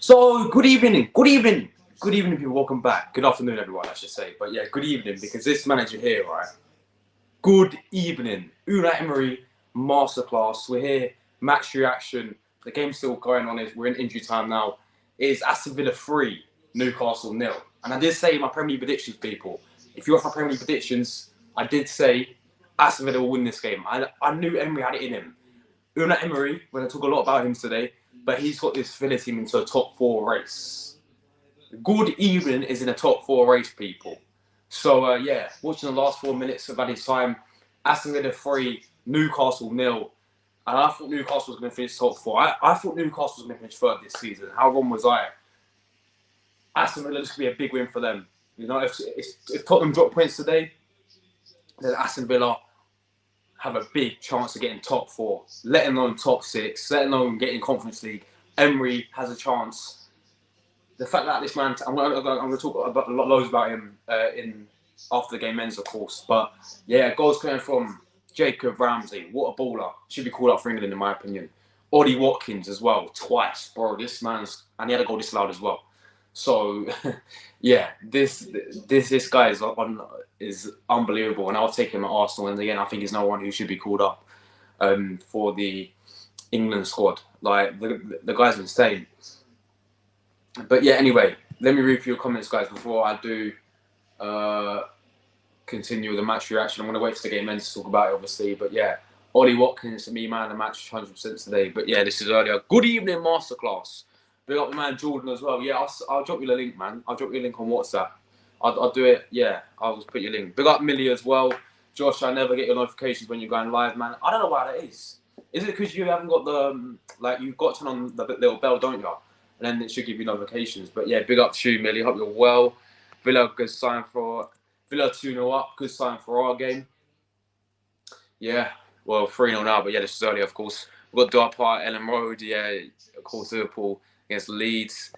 So, good evening, people, welcome back. Good afternoon, everyone, I should say. But yeah, good evening, because this manager here, right? Good evening. Unai Emery, masterclass. We're here, match reaction. The game's still going on. We're in injury time now. It's Aston Villa 3, Newcastle 0. And I did say my Premier League predictions, people. If you watch my Premier League predictions, I did say Aston Villa will win this game. I knew Emery had it in him. Unai Emery, we're going to talk a lot about him today, but he's got this Villa team into a top 4 race. Good evening is in a top 4 race, people. So, yeah, watching the last 4 minutes of added time, Aston Villa 3, Newcastle 0. And I thought Newcastle was going to finish top 4. I thought Newcastle was going to finish third this season. How wrong was I? Aston Villa, this could be a big win for them. You know, if Tottenham drop points today, then Aston Villa have a big chance of getting top 4, let alone top 6, let alone getting Conference League. Emery has a chance. The fact that this man, I'm going to talk about loads about him after the game ends, of course. But yeah, goals coming from Jacob Ramsey. What a baller. Should be called up for England, in my opinion. Ollie Watkins as well, twice. Bro, this man's, and he had a goal this loud as well. So, yeah, this guy is unbelievable, and I'll take him at Arsenal. And again, I think he's no one who should be called up for the England squad. Like the guy's insane. But yeah, anyway, let me read through your comments, guys, before I do continue with the match reaction. I'm going to wait for the game ends to talk about it, obviously. But yeah, Ollie Watkins to me, man, the match 100% today. But yeah, this is earlier. Good evening, masterclass. Big up the man Jordan as well. Yeah, I'll drop you the link, man. I'll drop you a link on WhatsApp. I'll do it. Yeah, I'll just put your link. Big up Millie as well. Josh, I never get your notifications when you're going live, man. I don't know why that is. Is it because you haven't got the, you've got to turn on the little bell, don't you? And then it should give you notifications. But yeah, big up to you, Millie. Hope you're well. Villa, good sign for Villa 2-0 up. Good sign for our game. Yeah, well, 3-0 now. But yeah, this is early, of course. We've got Dart Park, Ellen Road. Yeah, of course, Liverpool against Leeds.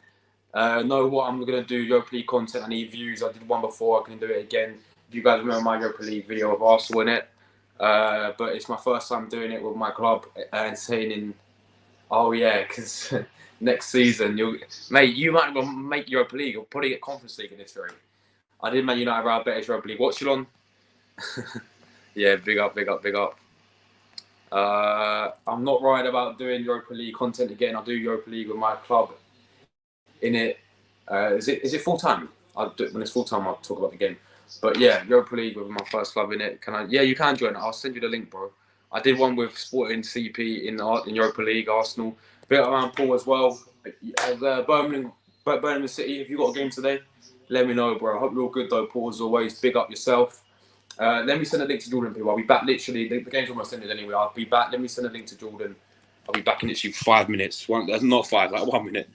Know what I'm going to do Europa League content. I need views. I did one before. I can do it again. If you guys remember my Europa League video of Arsenal in it. But it's my first time doing it with my club and saying, oh yeah, because next season, you might well make Europa League or probably get Conference League in this very. I did Man United our better Europa League. Watch it on. Yeah, big up. I'm not right about doing Europa League content again. I'll do Europa League with my club in it. Is it full time? I'll do it when it's full time. I'll talk about the game. But yeah, Europa League with my first club in it. Can I? Yeah, you can join it. I'll send you the link, bro. I did one with Sporting CP in Europa League, Arsenal. Bit around Paul as well. Birmingham City. If you got a game today, let me know, bro. I hope you're all good though, Paul. As always, big up yourself. Let me send a link to Jordan, people. I'll be back literally. The game's almost ended anyway. I'll be back. Let me send a link to Jordan. I'll be back in literally 5 minutes. That's not 5, like 1 minute.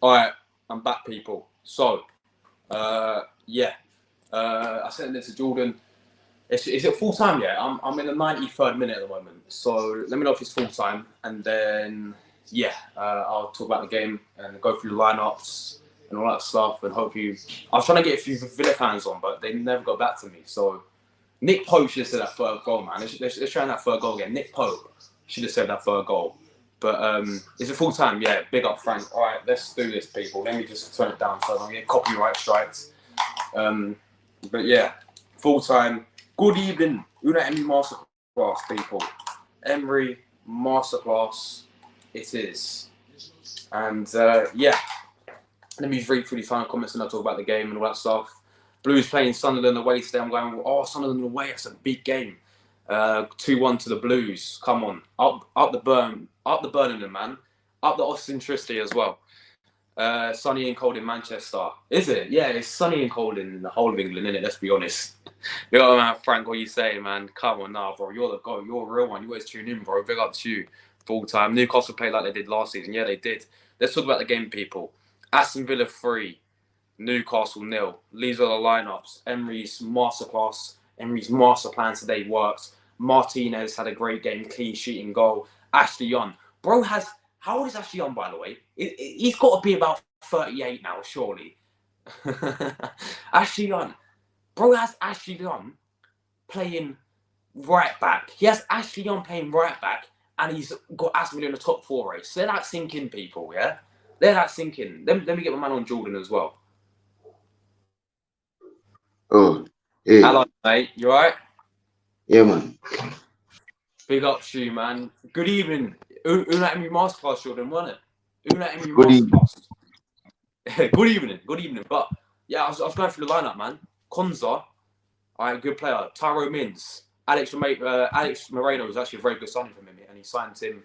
All right, I'm back, people. So, yeah, I sent it to Jordan. Is it full time yet? I'm in the 93rd minute at the moment. So let me know if it's full time, and then yeah, I'll talk about the game and go through the lineups and all that stuff. And hope you. I was trying to get a few Villa fans on, but they never got back to me. So Nick Pope should have said that third goal, man. Let's try that third goal again. Nick Pope should have said that third goal. But is it full time? Yeah, big up, Frank. All right, let's do this, people. Let me just turn it down so I don't get copyright strikes. But yeah, full time. Good evening, Unai Emery masterclass, people. Emery masterclass, it is. And yeah, let me read through the final comments and I'll talk about the game and all that stuff. Blues playing Sunderland away today. I'm going, oh, Sunderland away, that's a big game. 2-1 to the Blues. Come on, up the Birmingham, man, up the Austin Tristy as well. Sunny and cold in Manchester. Is it? Yeah, it's sunny and cold in the whole of England, isn't it? Let's be honest. Big up, man, Frank. What you saying, man? Come on now, bro. You're the goal. You're a real one. You always tune in, bro. Big up to you. Full time. Newcastle played like they did last season. Yeah, they did. Let's talk about the game, people. Aston Villa 3, Newcastle 0. These are the lineups. Emery's masterclass. Emery's master plan today worked. Martinez had a great game, clean sheet and goal. Ashley Young. Bro has... How old is Ashley Young, by the way? He's got to be about 38 now, surely. Ashley Young. Bro has Ashley Young playing right back. He has Ashley Young playing right back, and he's got Aston Villa in the top 4 race. Let that sink in, people, yeah? Let that sink in. Let me get my man on Jordan as well. Oh, hey. Hello, mate. You alright? Yeah, man. Big up to you, man. Good evening. Unai Emery masterclass, Jordan, wasn't it? Unai Emery masterclass. Good evening. Good evening. But yeah, I was going through the lineup, man. Konza, all right, good player. Tyro Mins. Alex Moreno was actually a very good signing from him, and he signed him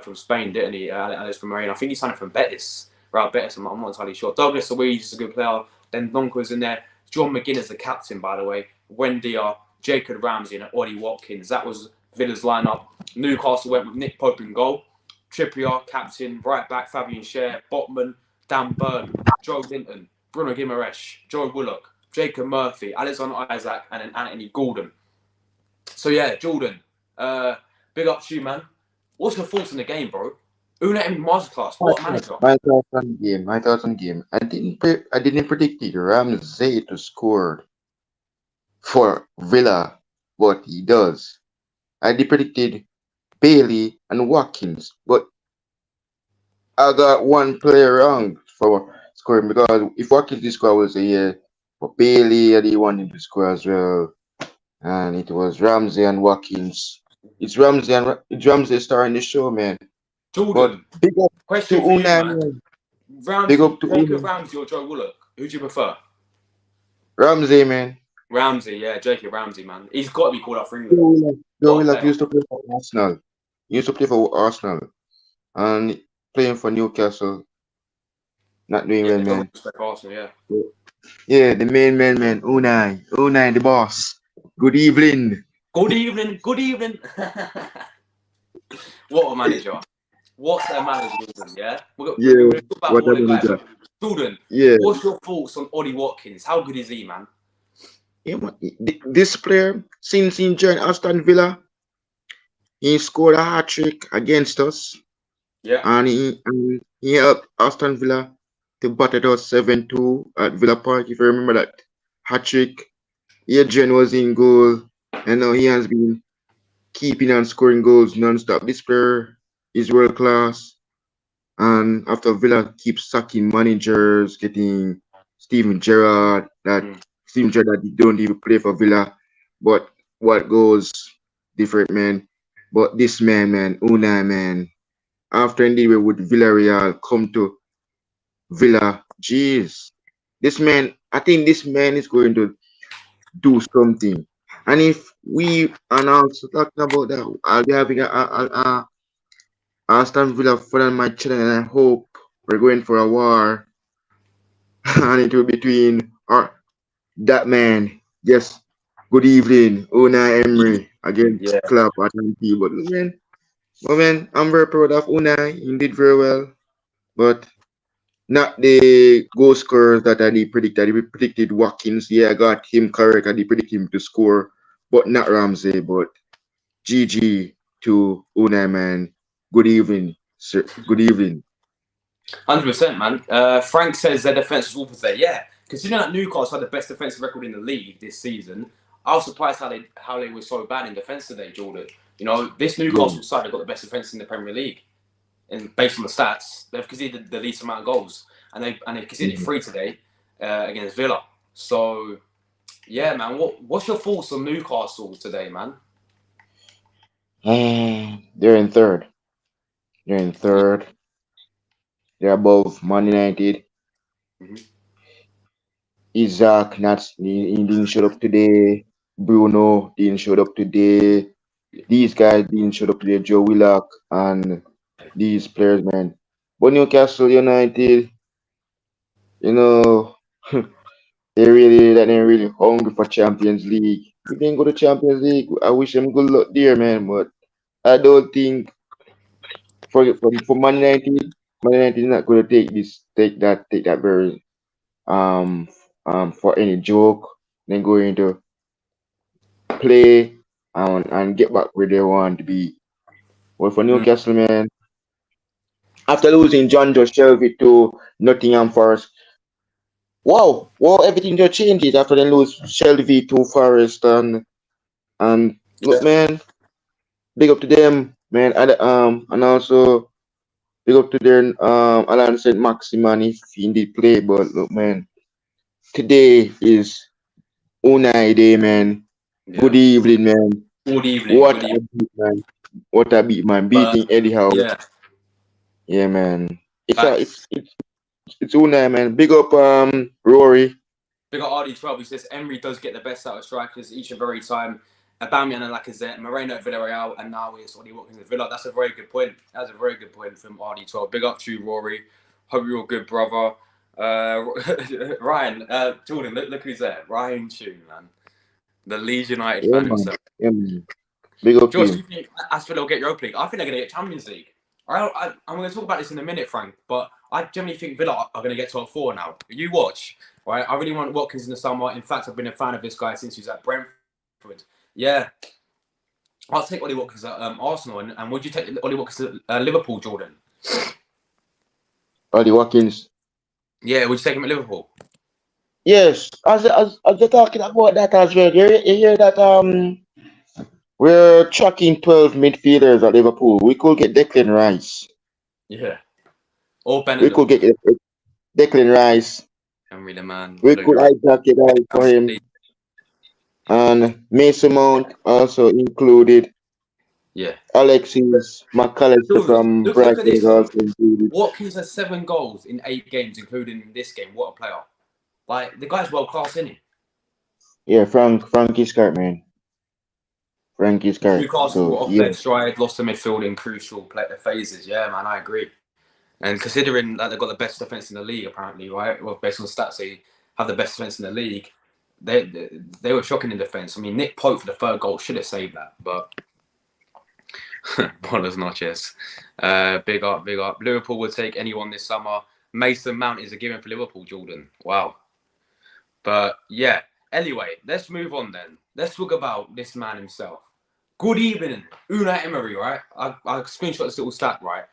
from Spain, didn't he? Alex Moreno. I think he signed him from Betis. Right, Betis. I'm not entirely sure. Douglas Luiz is a good player. Then Donko's in there. John McGinn the captain, by the way. Wendy, Jacob Ramsey, and Ollie Watkins. That was Villa's lineup. Newcastle went with Nick Pope in goal. Trippier, captain. Right back, Fabian Schär. Botman, Dan Burn. Joe Linton. Bruno Guimaraes. Joe Willock. Jacob Murphy. Alexander Isaac. And then Anthony Gordon. So yeah, Jordan. Big up to you, man. What's your thoughts on the game, bro? Unai Emery masterclass. What manager? My thoughts on game. I didn't predict it. Ramsey to score for Villa, but he does. I predicted Bailey and Watkins, but I got one player wrong for scoring because if Watkins did score, I would say yeah. But Bailey, I didn't want him to score as well, and it was Ramsey and Watkins. It's Ramsey starring the show, man. Jordan, but big up question to for you, Unai, man. big up to Jacob Unai. Ramsey or Joe Willock? Who do you prefer? Ramsey, man. Ramsey, yeah, Jacob Ramsey, man. He's got to be called up for England. Joe Willock used to play for Arsenal. He used to play for Arsenal and playing for Newcastle. Not doing well, man. Arsenal, yeah, the main man, Unai, the boss. Good evening. Good evening. What a manager. What's a manager, yeah? We're going to talk about all the guys. Jordan, what's your thoughts on Ollie Watkins? How good is he, man? Yeah, this player, since he joined Aston Villa, he scored a hat-trick against us. Yeah. And he helped Aston Villa to batter us 7-2 at Villa Park. If you remember that hat-trick, Adrian was in goal, and now he has been keeping on scoring goals non-stop. This player is world class, and after Villa keeps sacking managers, getting Steven Gerrard, that don't even play for Villa, but what goes different, man. But this man, Unai, man, after indeed with Villarreal come to Villa, jeez, I think this man is going to do something. And if we are also talking about that, I'll be having a Aston Villa fan on my channel, and I hope we're going for a war, and it will be between that man. Yes, good evening, Unai Emery against Klopp at MP. But man, I'm very proud of Unai. He did very well, but not the goal scorers that I predicted. I predicted Watkins. Yeah, I got him correct. I predicted him to score, but not Ramsey. But GG to Unai, man. Good evening, sir. Good evening. 100%, man. Frank says their defense was awful today. Yeah, considering that Newcastle had the best defensive record in the league this season, I was surprised how they were so bad in defence today, Jordan. You know, this Yeah. Newcastle side have got the best defence in the Premier League, and based on the stats, they've conceded the least amount of goals, and they conceded 3 today against Villa. So, yeah, man, what's your thoughts on Newcastle today, man? They're in third. They're in Yeah. third. They're above Man United. Mm-hmm. Isaac he didn't show up today. Bruno didn't show up today. These guys didn't show up today. Joe Willock and these players, man. But Newcastle United, you know, they're really hungry for Champions League. If they go to Champions League, I wish them good luck there, man. But I don't think for Man United is not going to take that very um for any joke. Then going to play and get back where they want to be. But for Mm, Newcastle, man, after losing John Joe Shelby to Nottingham Forest, wow, everything just changes after they lose Shelby to Forest and yeah. look, man, big up to them, man, and also big up to their Alan Saint Maximan if he indeed play, but look, man, today is Unai Day, man. Yeah. Good evening, man. Good evening. What Good a evening. beat, man. What a beat, man. But Beating Eddie Howe. yeah, Yeah, man. It's a facts. it's Unai, man. Big up Rory. Big up RD12. He says Emery does get the best out of strikers each and every time. Aubameyang and Lacazette, Moreno at Villarreal, and now it's Ollie Watkins at Villa. That's a very good point. That's a very good point from RD12. Big up to you, Rory. Hope you're all good, brother. Ryan, Jordan, look who's there. Ryan Tune, man. The Leeds United Yeah, fan man. himself. Yeah, man. Big up to George, do him. you think Aston will get Europa League? I think they're going to get Champions League. I'm going to talk about this in a minute, Frank, but I generally think Villa are going to get top 4 now. You watch, right? I really want Watkins in the summer. In fact, I've been a fan of this guy since he was at Brentford. Yeah, I'll take Ollie Watkins at Arsenal. And would you take Ollie Watkins at Liverpool, Jordan? Ollie Watkins. Yeah, would you take him at Liverpool? Yes, as you're talking about that as well, you hear that we're tracking 12 midfielders at Liverpool. We could get Declan Rice. Yeah. Or We could Benedum. get Declan Rice. Henry the man. We Villa could Europa hijack it out for him. League. And Mason Mount also included. Yeah. Alexis McAllister from Look at Brighton this, is though. also included. Watkins has 7 goals in 8 games, including this game. What a player. Like, the guy's world class, isn't he? Yeah, Frank is correct, man. Frank is correct. Newcastle So got off yeah, their stride, lost the midfield in crucial phases. Yeah, man, I agree. And considering that they've got the best defense in the league, apparently, right? Well, based on stats, they have the best defense in the league. They were shocking in defense. I mean, Nick Pope for the 3rd goal should have saved that, but buenas noches. Big up. Liverpool will take anyone this summer. Mason Mount is a given for Liverpool, Jordan. Wow. But yeah. Anyway, let's move on then. Let's talk about this man himself. Good evening, Unai Emery, right? I screenshot this little stat, right?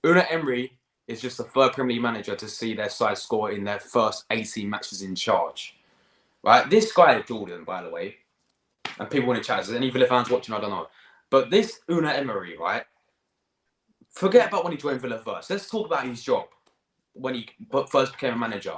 Unai Emery is just the 3rd Premier League manager to see their side score in their first 18 matches in charge. Right? This guy, Jordan, by the way, and people in the chat, is there any Villa fans watching? I don't know. But this Unai Emery, right? Forget about when he joined Villa first. Let's talk about his job when he first became a manager.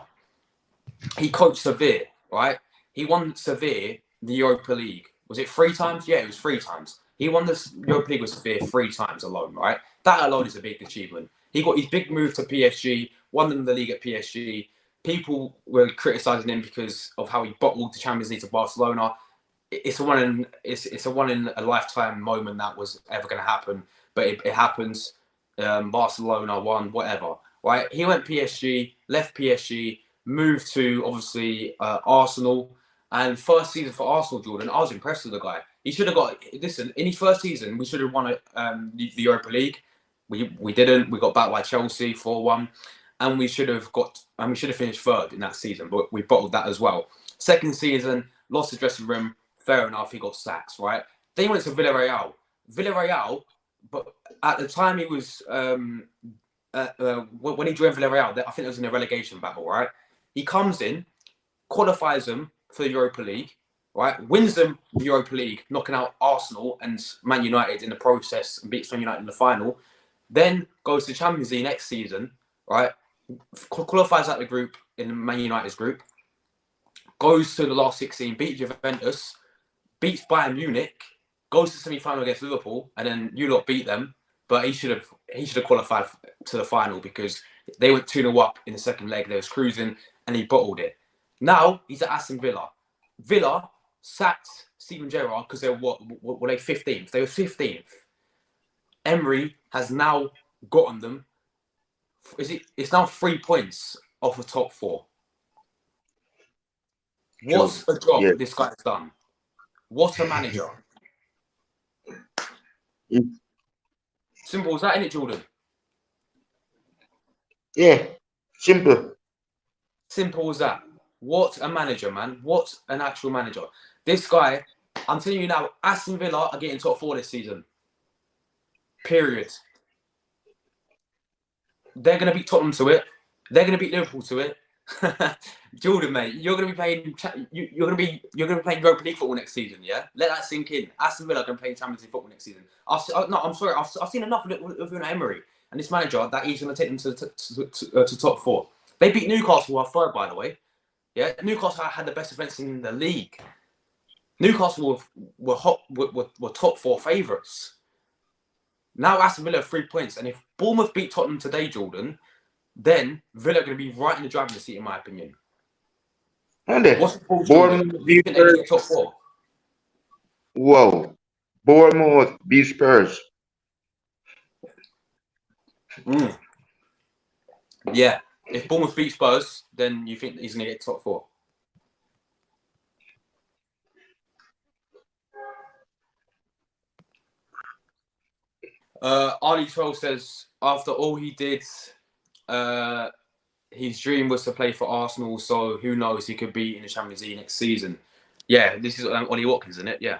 He coached Sevilla, right? He won Sevilla the Europa League. Was it 3 times? Yeah, it was 3 times. He won the Europa League with Sevilla 3 times alone, right? That alone is a big achievement. He got his big move to PSG, won them the league at PSG. People were criticising him because of how he bottled the Champions League to Barcelona. It's a one in a lifetime moment that was ever going to happen, but it happens. Barcelona won, whatever. Right? He went PSG, left PSG, moved to obviously Arsenal, and first season for Arsenal, Jordan. I was impressed with the guy. He should have got. Listen, in his first season, we should have won the Europa League. We didn't. We got backed by Chelsea 4-1, and we should have finished 3rd in that season, but we bottled that as well. Second season, lost the dressing room. Fair enough, he got sacked, right? Then he went to Villarreal. But at the time he was when he joined Villarreal, I think it was in a relegation battle, right? He comes in, qualifies them for the Europa League, right? Wins them the Europa League, knocking out Arsenal and Man United in the process, and beats Man United in the final. Then goes to Champions League next season, right? Qualifies out the group in Man United's group. Goes to the last 16, beats Juventus, beats Bayern Munich, goes to semi-final against Liverpool, and then you lot beat them. But he should have qualified to the final because they went 2-0 up in the second leg. They was cruising and he bottled it. Now he's at Aston Villa. Villa sacked Steven Gerrard because they were they 15th? They were 15th. Emery has now gotten them. It's now 3 points off the top 4. What a job this guy's done. What a manager. Simple as that, innit, Jordan? Yeah, simple. Simple as that. What a manager, man. What an actual manager. This guy, I'm telling you now, Aston Villa are getting top 4 this season. Period. They're going to beat Tottenham to it. They're going to beat Liverpool to it. Jordan, mate, you're going to be playing. You're going to be playing Europa League football next season. Yeah, let that sink in. Aston Villa are going to play Champions League football next season. I'm sorry. I've seen enough of Unai Emery and this manager that he's going to take them to top 4. They beat Newcastle our 3rd, by the way. Yeah, Newcastle had the best defense in the league. Newcastle were top 4 favourites. Now Aston Villa have 3 points, and if Bournemouth beat Tottenham today, Jordan, then Villa are going to be right in the driving seat, in my opinion. What's the call, Jordan? Do you think they get top 4? Whoa. Bournemouth beat Spurs. Yeah. If Bournemouth beat Spurs, then you think he's going to get top 4? Ali 12 says, after all he did, his dream was to play for Arsenal, so who knows, he could be in the Champions League next season. Yeah, this is Ollie Watkins, isn't it? Yeah.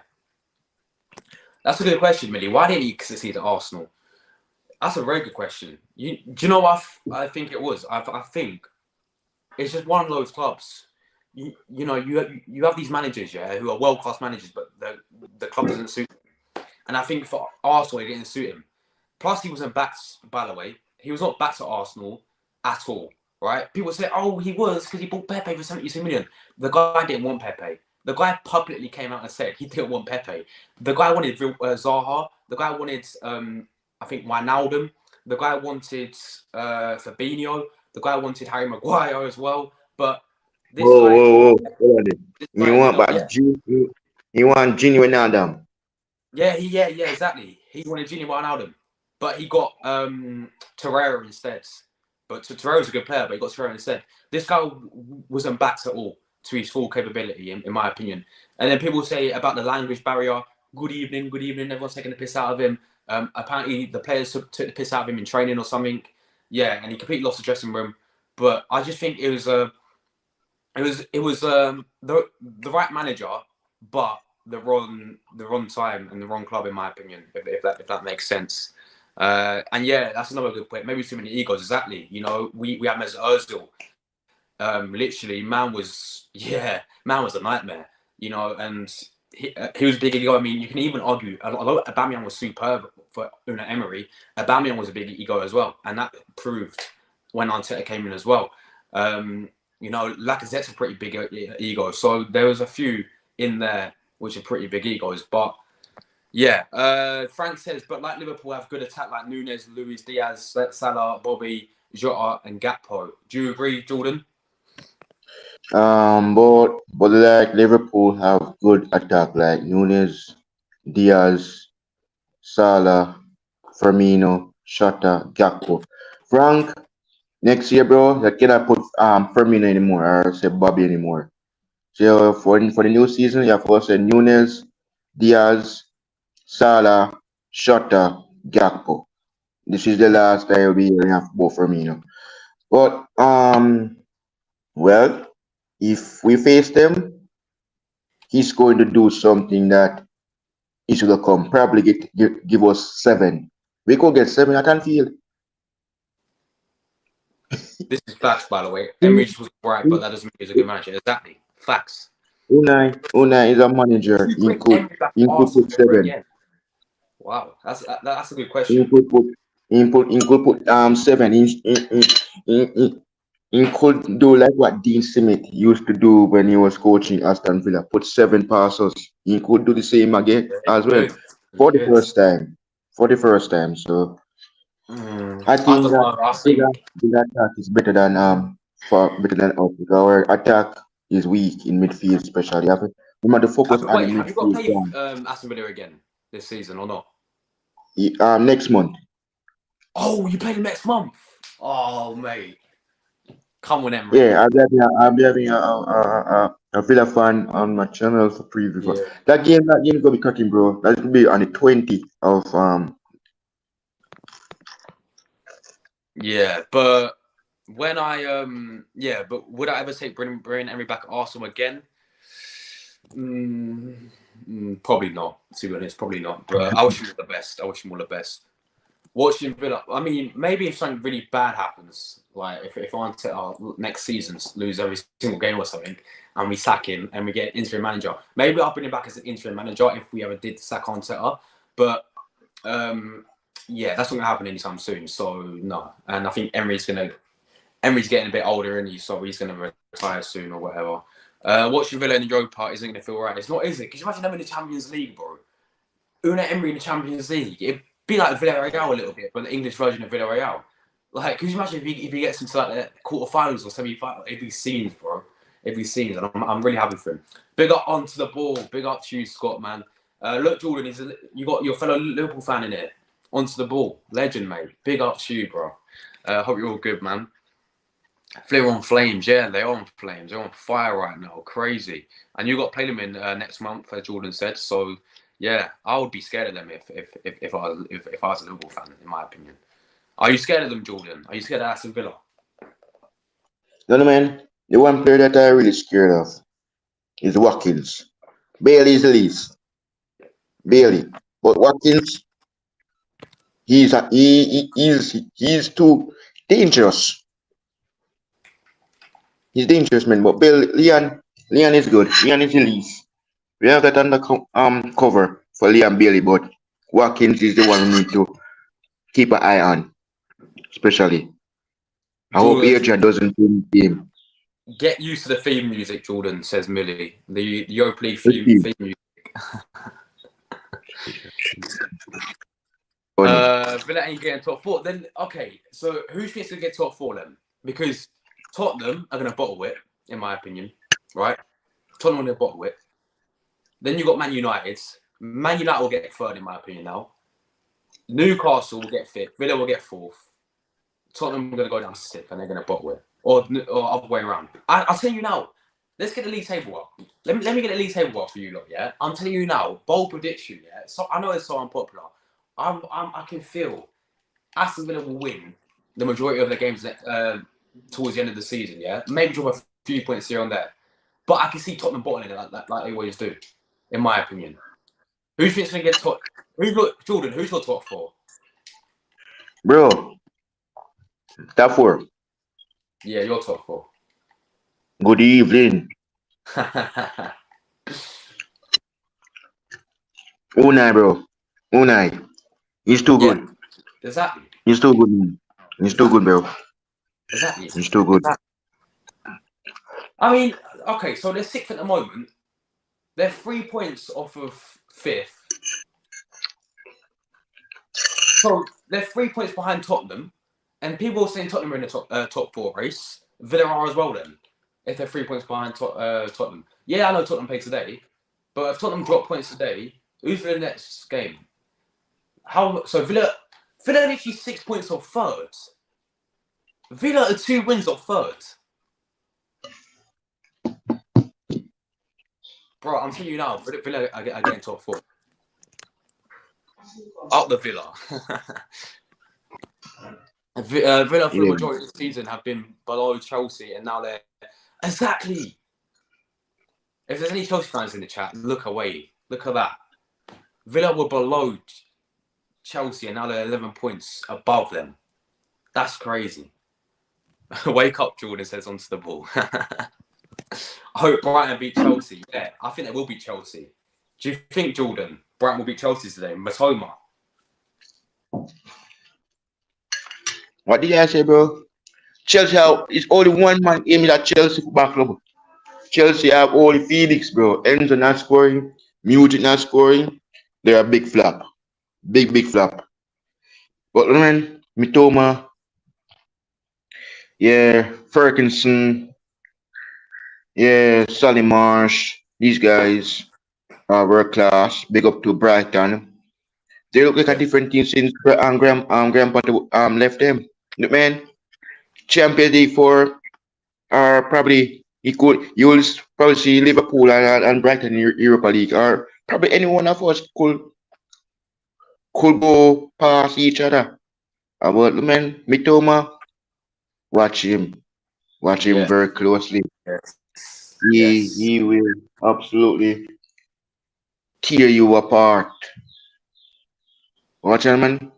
That's a good question, Millie. Why didn't he succeed at Arsenal? That's a very good question. Do you know what I think it was? I think it's just one of those clubs. You have these managers, yeah, who are world-class managers, but the club doesn't suit them. And I think for Arsenal, it didn't suit him. Plus, he wasn't backed, by the way. He was not backed at Arsenal at all, right? People say, oh, he was because he bought Pepe for 72 million. The guy didn't want Pepe. The guy publicly came out and said he didn't want Pepe. The guy wanted Zaha. The guy wanted, I think, Wijnaldum. The guy wanted Fabinho. The guy wanted Harry Maguire as well. But this guy... Whoa. You want Gini Wijnaldum? Yeah, exactly. He wanted Gini Wijnaldum. But he got Torreira instead. But Torreira's a good player, but he got Torreira instead. This guy wasn't backed at all to his full capability, in my opinion. And then people say about the language barrier, good evening, everyone's taking the piss out of him. Apparently the players took the piss out of him in training or something. Yeah, and he completely lost the dressing room. But I just think it was the right manager, but the wrong time and the wrong club, in my opinion, if that makes sense. And yeah, that's another good point. Maybe too many egos. Exactly. You know, we had Mesut Ozil. Literally, man was a nightmare. You know, and he was a big ego. I mean, you can even argue. Although Aubameyang was superb for Unai Emery, Aubameyang was a big ego as well, and that proved when Arteta came in as well. You know, Lacazette's a pretty big ego. So there was a few in there which are pretty big egos, but. Yeah, Frank says, but like Liverpool have good attack like Nunes, Luis Diaz, Salah, Bobby, Jota, and Gakpo. Do you agree, Jordan? But like Liverpool have good attack like Nunes, Diaz, Salah, Firmino, Jota, Gakpo. Frank, next year, bro, you cannot put Firmino anymore or say Bobby anymore. So for the new season, you have to say Nunes, Diaz, Salah, Jota, Gakpo. This is the last time we have both Firmino. But well, if we face them, he's going to do something that he should have come. Probably give us 7. We could get 7 at Anfield. This is facts, by the way. Emery just was right, but that doesn't mean he's a good manager. Exactly. Facts. Unai is a manager. You bring Emery back to He could Arsenal put ever 7. again. Wow, that's a good He question. could put he could put 7. He could do like what Dean Smith used to do when he was coaching Aston Villa. Put 7 passes. He could do the same again Yeah, he as well could. He for the could. first time. For the first time. So I I think don't that know. I think. Villa attack is better than us. Our attack is weak in midfield, especially. Remember the focus on the Have you got to midfield play down. Aston Villa again this season or not? Next month. Oh, you play them next month. Oh, mate, come on, Emery. Yeah, I'll be having a Villa fan on my channel for preview. Yeah. That game gonna be cooking, bro. That will be on the 20th of Yeah, but when but would I ever take bring Emery back at Arsenal again? Probably not. To be honest, probably not. But I wish him all the best. I wish him all the best. Watching Villa, I mean, maybe if something really bad happens, like if Arteta next season lose every single game or something, and we sack him and we get an interim manager, maybe I'll bring him back as an interim manager if we ever did sack Arteta. But yeah, that's not gonna happen anytime soon. So no, and I think Emery's getting a bit older, and so he's gonna retire soon or whatever. Watching Villa in the Europa isn't gonna feel right. It's not, is it? Because you imagine them in the Champions League, bro. Unai Emery in the Champions League. It'd be like Villarreal a little bit, but the English version of Villarreal. Like, could you imagine if he gets into like the quarterfinals or semi-finals? It'd be scenes, bro. It'd be scenes, and I'm really happy for him. Big up onto the ball. Big up to you, Scott, man. Look, Jordan, you got your fellow Liverpool fan in here. Onto the ball, legend, mate. Big up to you, bro. Hope you're all good, man. They're on flames, yeah, they're on flames. They're on fire right now, crazy. And you got to play them in next month, as Jordan said. So, yeah, I would be scared of them if I was a Liverpool fan, in my opinion. Are you scared of them, Jordan? Are you scared of Aston Villa? no, man. The one player that I'm really scared of is Watkins. Bailey is the least. Bailey. But Watkins, he's too dangerous. He's dangerous, man. But Leon is good. Leon is the least. We have that under cover for Liam Bailey, but Watkins is the one we need to keep an eye on, especially. I hope Jordan, Adrian doesn't win the game. get used to the theme music, Jordan, says Millie. The Europa League Let's theme see. music. Funny. Villa ain't getting top four. Then, okay, so who thinks to get top four then? Because Tottenham are going to bottle it, in my opinion, right? Tottenham are going to bottle it. Then you got Man United. Man United will get third, in my opinion, now. Newcastle will get fifth. Villa will get fourth. Tottenham are going to go down to sixth, and they're going to bottle it. Or other way around. I'll tell you now. Let's get the league table up. Let me get the league table up for you lot, yeah? I'm telling you now, bold prediction, yeah? So I know it's so unpopular. I can feel Aston Villa will win the majority of their games towards the end of the season, yeah? Maybe drop a few points here and there. But I can see Tottenham bottling it like they always do, in my opinion. Who do you think's going to get top? Jordan, who's your top four? Bro, top four. Yeah, your top four. Good evening. Unai, bro. Unai. He's too good. Exactly. He's too good, man. He's too good, bro. Exactly. He's too good. I mean, okay, so they're sixth at the moment. They're 3 points off of fifth. So they're 3 points behind Tottenham. And people are saying Tottenham are in the top four race. Villa are as well then. If they're 3 points behind Tottenham. Yeah, I know Tottenham played today. But if Tottenham drop points today, who's for the next game? So Villa are literally 6 points off third. Villa are 2 wins off third. Bro, I'm telling you now, Villa are getting top four. Up the Villa. Villa for the majority of the season have been below Chelsea, and now they're exactly. If there's any Chelsea fans in the chat, look away. Look at that. Villa were below Chelsea, and now they're 11 points above them. That's crazy. Wake up, Jordan says onto the ball. I hope Brighton beat Chelsea. Yeah, I think they will beat Chelsea. Do you think, Jordan, Brighton will beat Chelsea today? Matoma. What did I say, bro? Chelsea is only one man aiming at Chelsea Football Club. Chelsea have only Felix, bro. Enzo not scoring, Music not scoring. They're a big flop. Big flop. But man, Mitoma, yeah, Ferguson, yeah, Solly Marsh, these guys are world class. Big up to Brighton. They look like a Yeah. different team since Graham Potter left them. Man, Champions League for or probably you'll probably see Liverpool and Brighton in Europa League, or probably any one of us could go past each other. But man, Mitoma, watch him Yeah. very closely. Yes. He Yes. he will absolutely tear you apart. Watch him, man.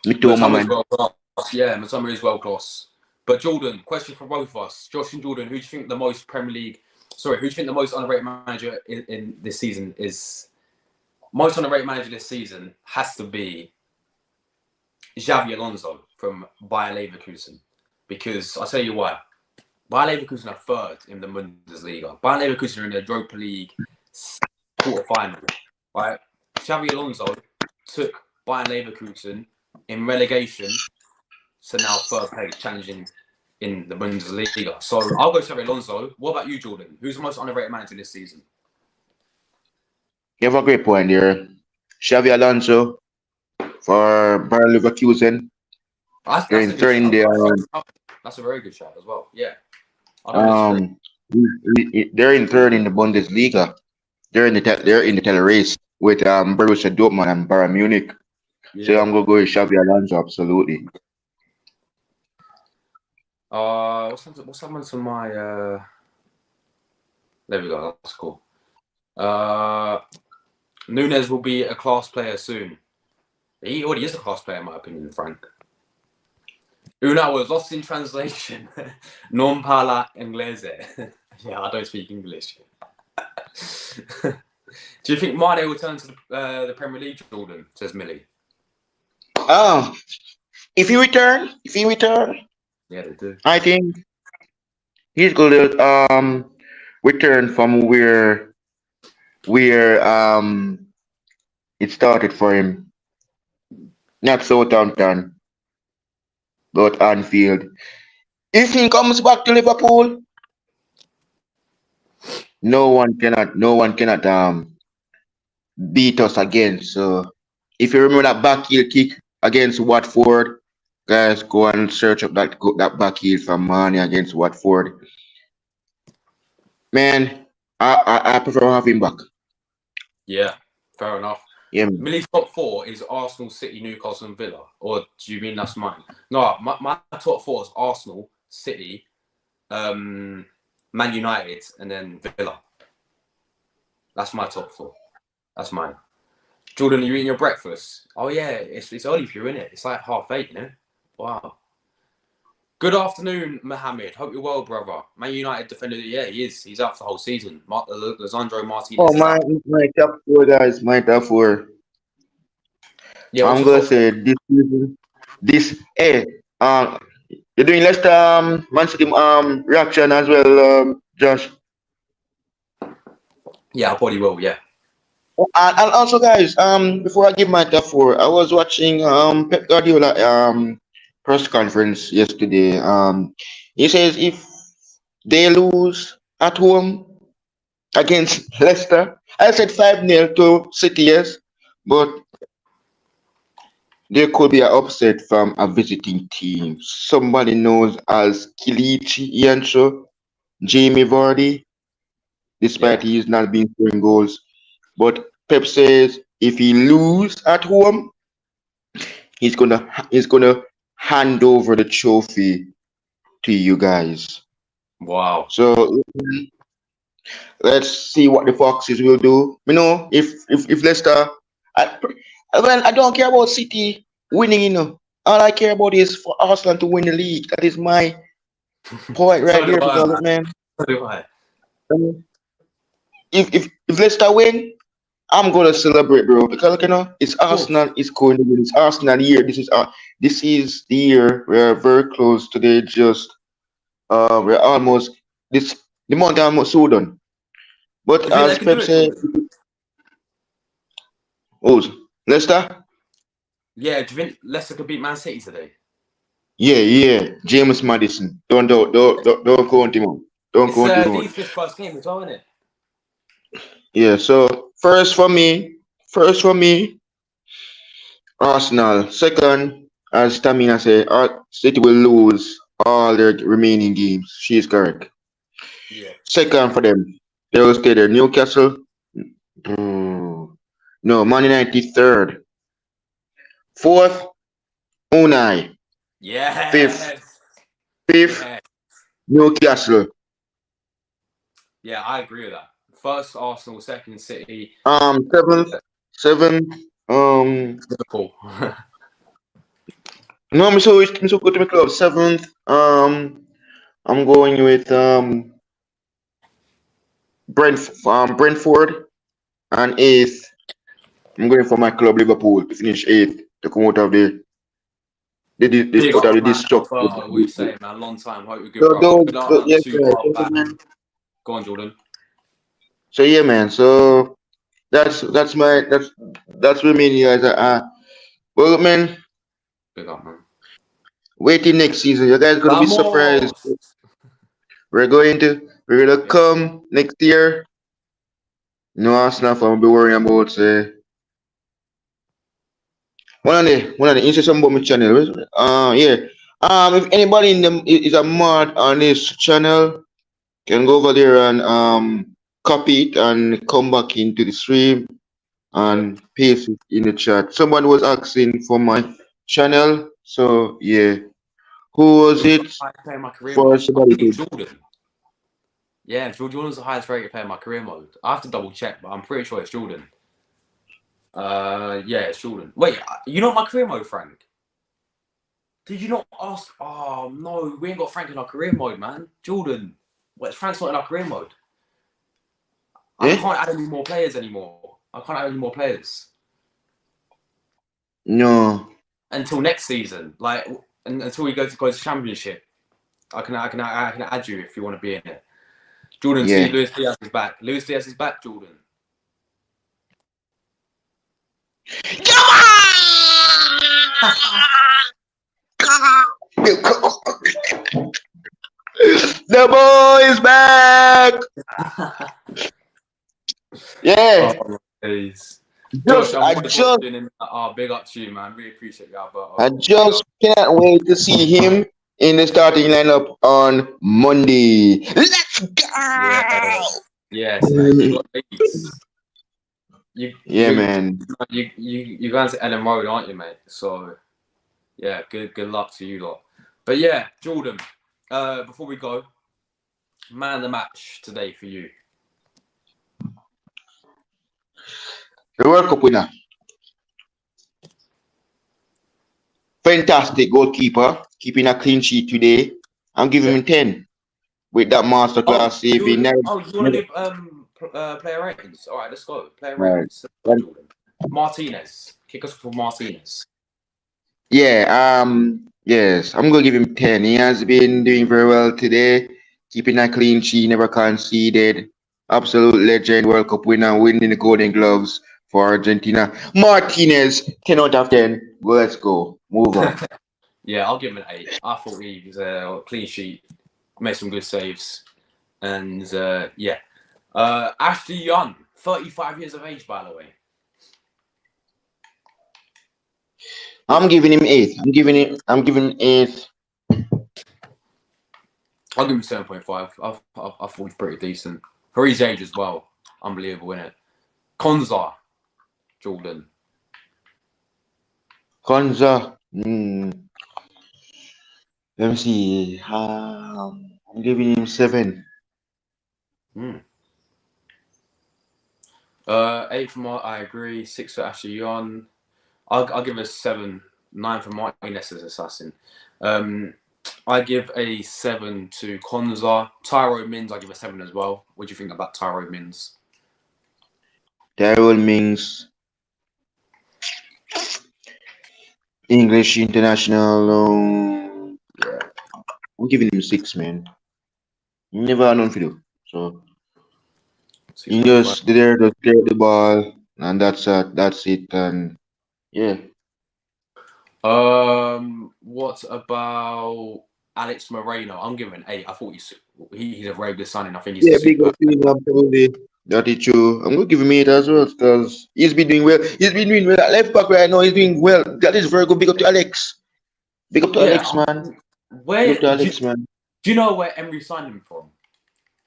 Mitoma, Matoma's man. world class. Yeah, Matoma is world class. But Jordan, question for both of us. Josh and Jordan, who do you think the most Premier League... Sorry, who do you think the most underrated manager in this season is? Most underrated manager this season has to be Xavi Alonso from Bayer Leverkusen. Because I'll tell you why. Bayer Leverkusen are third in the Bundesliga. Bayer Leverkusen are in the Europa League quarter-final. Right? Xavi Alonso took Bayer Leverkusen in relegation to now third place, challenging in the Bundesliga. So I'll go Xavi Alonso. What about you, Jordan? Who's the most underrated manager this season? You have a great point there. Xavi Alonso for Bayer Leverkusen. They're That's in a good third in shout. the That's a very good shout as well. Yeah, I don't disagree. they're in third in the Bundesliga. They're in the title race with Borussia Dortmund and Bayern Munich. So Yeah. I'm gonna go with Xavi Alonso, absolutely. What's happened to my? There we go. That's cool. Nunes will be a class player soon. He already is a class player, in my opinion, Frank. Unai was lost in translation. Non parla inglese. Yeah, I don't speak English. Do you think Mane will turn to the Premier League, Jordan? Says Millie. If he return, Yeah, they do. I think he's gonna return from where it started for him. Not Southampton, but Anfield. If he comes back to Liverpool, no one cannot beat us again. So if you remember that back heel kick against Watford, guys, go and search up that back heel from Mane against Watford. Man, I prefer having him back. Yeah, fair enough. Yeah, man. Millie's top four is Arsenal, City, Newcastle, and Villa. Or do you mean that's mine? No, my top four is Arsenal, City, Man United, and then Villa. That's my top four. That's mine. Jordan, are you eating your breakfast? Oh yeah, it's early for you, isn't it? It's like 8:30, you know? Wow. Good afternoon, Mohammed. Hope you're well, brother. Man United defender, yeah, he is. He's out for the whole season. Lisandro Martinez Oh is out. my top four guys, my top four. Yeah, what's I'm your gonna top four? say this season, this you're doing Leicester Man City reaction as well, Josh. Yeah, I probably will, yeah. And also guys, before I give my top four, I was watching Pep Guardiola press conference yesterday. He says if they lose at home against Leicester, I said 5-0 to City, yes, but there could be an upset from a visiting team. Somebody knows as Kilichi Iancho, Jamie Vardy, despite Yeah. he is not being scoring goals. But Pep says if he lose at home, he's gonna hand over the trophy to you guys. Wow. So let's see what the Foxes will do. You know, if Leicester, I, well, I don't care about City winning. You know, all I care about is for Arsenal to win the league. That is my point So right do there, I, because man. man, So do I. If Leicester win, I'm gonna celebrate, bro, because like, it's Of course. Arsenal is going to win. It's Arsenal year. This is the year we're very close to the just we're almost this the month almost so done. Do But you think they as can do Pep it, said, Jordan? oh Leicester, Yeah, do you think Leicester could beat Man City today? yeah, James Madison. Don't count him out. Don't It's count him out. Leeds' first game as well, isn't it? Yeah. So first for me, Arsenal. Second, as Tamina said, City will lose all their remaining games. She is correct. Yeah. Second for them, they will stay there. Newcastle, mm, no, Man United third. Fourth, Unai. Fifth, Yes. fifth, Yeah. Newcastle. Yeah, I agree with that. First Arsenal, second City, Seventh, seventh. Liverpool. No, I'm so good to my club. Seventh. I'm going with Brentford, and eighth. I'm going for my club Liverpool to finish eighth to come out of Big out of up, the man. destruction. Alberto, what you saying, man? Long time. Hope you're good, So brother. those, Good luck not yes, too sir. far So, back. man. Go on, Jordan. So yeah, man. So that's what me and you guys are. Well, man, Big up, man. waiting next season. You guys gonna be surprised. Vamos! We're gonna Yeah. come next year. No Arsenal fan will be worrying about one of the insist about my channel. Yeah. If anybody in them is a mod on this channel, can go over there and copy it and come back into the stream Yeah. and paste it in the chat. Someone was asking for my channel, so yeah. Who was It was the it? highest player in my career For mode. I somebody think it's to Jordan. Yeah, Jordan was the highest rated player in my career mode. I have to double check, but I'm pretty sure it's Jordan. Yeah, it's Jordan. Wait, you know my career mode, Frank? Did you not ask? Oh no, we ain't got Frank in our career mode, man. Jordan, wait, Frank's not in our career mode. I eh? can't add any more players anymore. I can't add any more players No. until next season. Like until we go to championship, I can add you if you want to be in it. Jordan, see, Yeah. Luis Diaz is back. Luis Diaz is back, Jordan. The boy is back. Yeah. Oh, please. Josh, Just I'm I always just watching and big up to you, man. Really appreciate you, I Alberto. Big just up. can't wait to see him in the starting lineup on Monday. Let's Yeah. go. Yes, man. You got Leeds. You Yeah, you man. you going to Ellen Road, aren't you, mate? So yeah, good luck to you lot. But yeah, Jordan. Before we go, man of the match today for you. The World Cup winner. Fantastic goalkeeper, keeping a clean sheet today. I'm giving Yeah. him 10 with that Oh, masterclass save. He never, you want to never, do player ratings? All right, let's go. Player right. ratings. Let's go, Jordan. Martinez. Kick us for Martinez. Yeah, yes, I'm gonna give him 10. He has been doing very well today, keeping a clean sheet, never conceded. Absolute legend, World Cup winner, winning the Golden Gloves for Argentina. Martinez, 10 out of 10. Well, let's go. Move on. Yeah, I'll give him an 8. I thought he was a clean sheet, made some good saves, and yeah. Ashley Young, 35 years of age, by the way. I'm giving him 8. I'm giving 8. I'll give him 7.5. I thought he's pretty decent for his age as well. Unbelievable, isn't it? Konza, Jordan. Konza. Let me see. I'm giving him 7. 8 for Mark, I agree. 6 for Ashley Young. I'll give a 7. 9 for Martinez as assassin. I give a 7 to Konza. Tyro Mings, I give a 7 as well. What do you think about Tyro Mings? Tyrone Mings, English international. Yeah. I'm giving him 6, man. He never had none for do. So he 6.5. just there to clear the ball, and that's it. And yeah, What about Alex Moreno? I'm giving an 8. I thought he's a very good signing. I think he's a yeah, big super. up to him, absolutely. That is true. I'm gonna give him 8 as well because he's been doing well. He's been doing well at left back right now. He's doing well. That is very good. Big up to Alex. Big up to Yeah. Alex, man. Big Where up to do Alex, man. you know where Emery signed him from?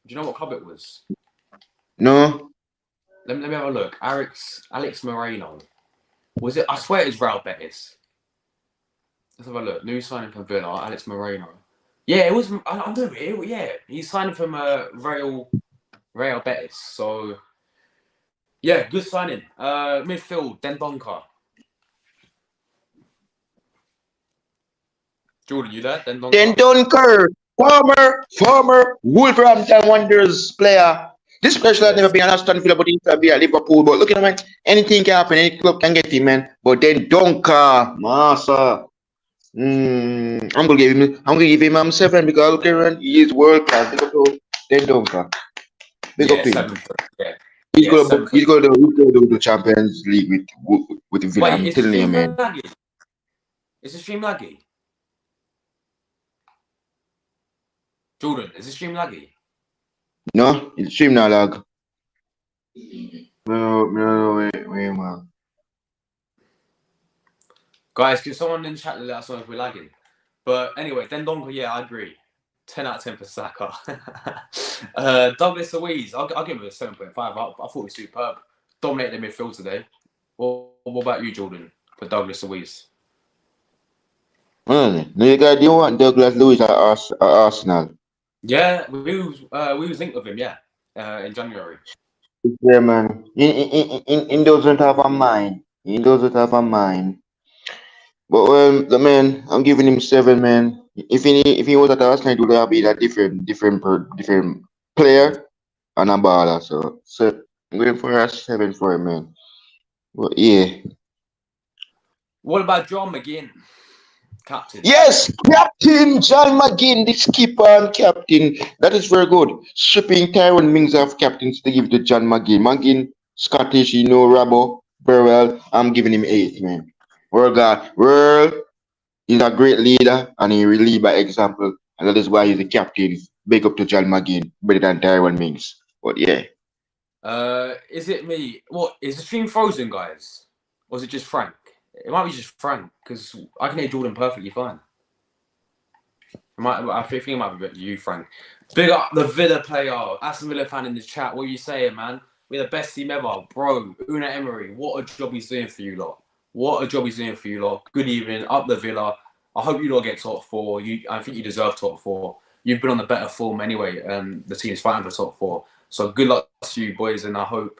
Do you know what club it was? No, Let me have a look. Alex Moreno. Was it? I swear it's Real Betis. Let's have a look. New signing from Villa, Alex Moreno. Yeah, it was. I know it. Yeah, he's signing from Real Betis. So yeah, good signing. Midfield, Dendonka. Jordan, you there? then Dendonka. Dunkirk, former Wolverhampton Wanderers player. This person has never Yes. been an Aston Villa, but he used to be at Liverpool. But look at him, man. Anything can happen. Any club can get him, man. But then Dunker, Massa. I'm gonna give him 7 because look at him, man. He is world class. Big up to then Dunker. Big up Yeah, to him. 7 for yeah. He's Yeah, gonna 7 for. do the Champions League with Villa. Wait, I'm is the telling you, stream man. laggy? Is the stream laggy? Jordan, is the stream laggy? No, it's stream now, lag. No, wait, man. Guys, can someone in the chat let us know if we're lagging? But anyway, Dendonka, yeah, I agree. 10 out of 10 for Saka. Douglas Luiz, I'll give him a 7.5. I thought he was superb. Dominated the midfield today. What about you, Jordan, for Douglas Luiz? Do you want Douglas Lewis at Arsenal? Yeah, we was linked with him, yeah, in January. Yeah, man. He doesn't have a mind. He doesn't have a mind. But the man, I'm giving him 7, man. If he was at Arsenal, he would have been a different player and a baller. So I'm going for a 7 for him, man. But yeah. What about John McGinn, captain? Yes, Captain John McGinn, the skipper and captain. That is very good. Stripping Tyrone Mings of captains to give to John McGinn. McGinn, Scottish, Rabo, very well. I'm giving him 8, man. World, he's a great leader and he will lead by example. And that is why he's the captain. Big up to John McGinn, better than Tyrone Mings. But yeah. Is it me? What is the stream frozen, guys? Or is it just Frank? It might be just Frank because I can hear Jordan perfectly fine. I think it might be you, Frank. Big up the Villa player, Aston Villa fan in the chat. What are you saying, man? We're the best team ever, bro. Unai Emery, what a job he's doing for you lot. What a job he's doing for you lot. Good evening, up the Villa. I hope you lot get top 4. I think you deserve top 4. You've been on the better form anyway. The team's fighting for top 4. So good luck to you, boys, and I hope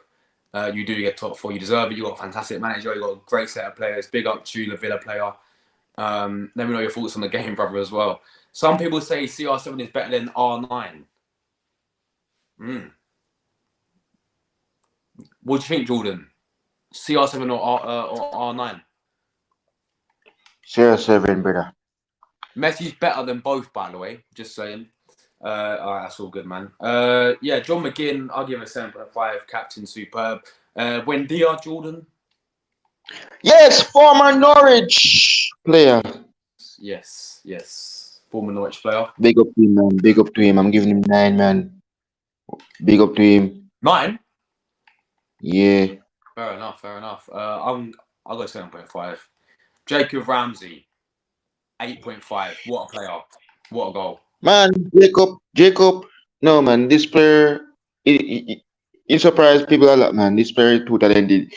you do get top 4. You deserve it. You got a fantastic manager. You got a great set of players. Big up to you, the Villa player. Let me know your thoughts on the game, brother, as well. Some people say CR7 is better than R9. What do you think, Jordan? CR7 or R9? CR7, brother. Messi's better than both, by the way. Just saying. All right, that's all good, man. Yeah, John McGinn, I'll give a 7.5. Captain, superb. Wendia, Jordan? Yes, former Norwich player. Yes. Former Norwich player. Big up to him, man. Big up to him. I'm giving him 9, man. Big up to him. 9? Yeah. Fair enough. I'll go 7.5. Jacob Ramsey, 8.5. What a player. What a goal. Man, Jacob. No, man. This player, it surprised people a lot, man. This player is too talented.